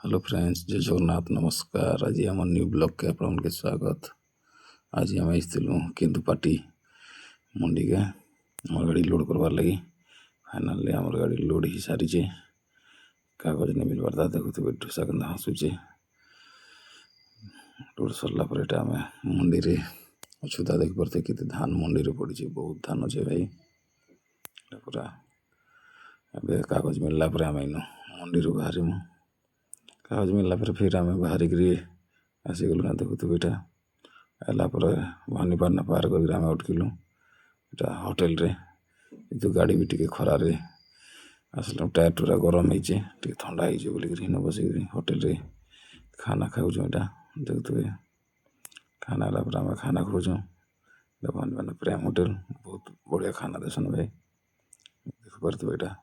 Hello friends, जय जगन्नाथ नमस्कार। आज आम न्यू ब्लॉग के आप स्वागत। आज आम आसलु केन्दुपाटी मंडी के आम गाड़ी लोड करवार लगी। फाइनाली आम गाड़ी लोड हो सारी कागज नहीं मिलवार था। देखुवे ढोसा के हसुचे लोड सरला आम मंडी रे अछुता देख पारे कि धान मंडी रे पड़ी। बहुत धान अच्छे भाई। पूरा कागज मिलला आम इन मंडी रू बाहर कागज मिलला फिर आम बाहरिक आसीगलु ना। देखुवे यहाँ आलापर भवानीपाटना पार कर उठकिलु इटा होटेल रे। तो गाड़ी भी टी खरार आसलु टायर टूरा गरम हो ठंडा हो बोलिक बसिक होटेल रे खाना खाऊ। यहाँ देखुवे खाना आम खाना खाऊँ भवानीपाटना प्रेम होटेल। बहुत बढ़िया खाना देसन भाई। देख पारे यहाँ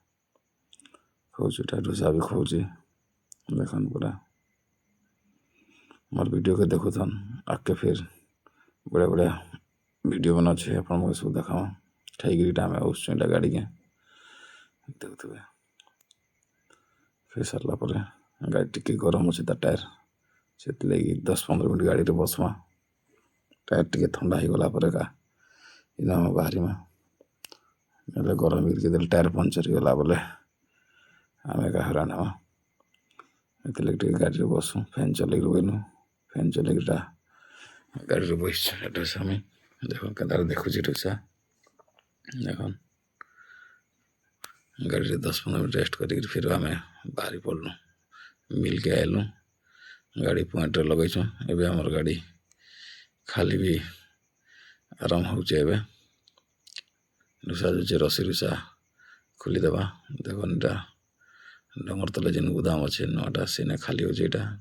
खाऊँ ढोसा भी खाऊँ देखन पूरा मोर वीडियो के देखुन आगे फिर बढ़िया बढ़िया वीडियो बना आप सब देखा खाई आम आसटा गाड़ी के देखुवे। फिर सरला गाड़ी टी गरम अच्छे टायर से 10-15 मिनट गाड़ी में बसमा टायर टी ठंडा हो गला का इन बाहरी गरम टायर पंचर होगा बोले आम एक हैरान हाँ। ये गाड़ी में बसु फैन चल बनु फैन चल गाड़ी में बस ढोसा में देख के देखुची ढोसा देख गाड़ी में 10-15 मिनट रेस्ट कर फिर आम बाहरी पड़लु मिल के आलु गाड़ी पॉइंट लगेचु। एवं आमर गाड़ी खाली भी आराम हो ढोसा जो रसी रुसा खोलीदेवा देखन इटा डंगर तले जेन गुदाम अच्छे नुआटा सीने खाली हो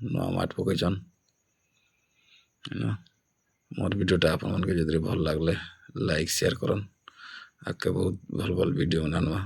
नुआ माट पकईन। मोर वीडियोटा आप भल लगले लाइक शेयर करन। आगे बहुत भल भल वीडियो बनानुआ।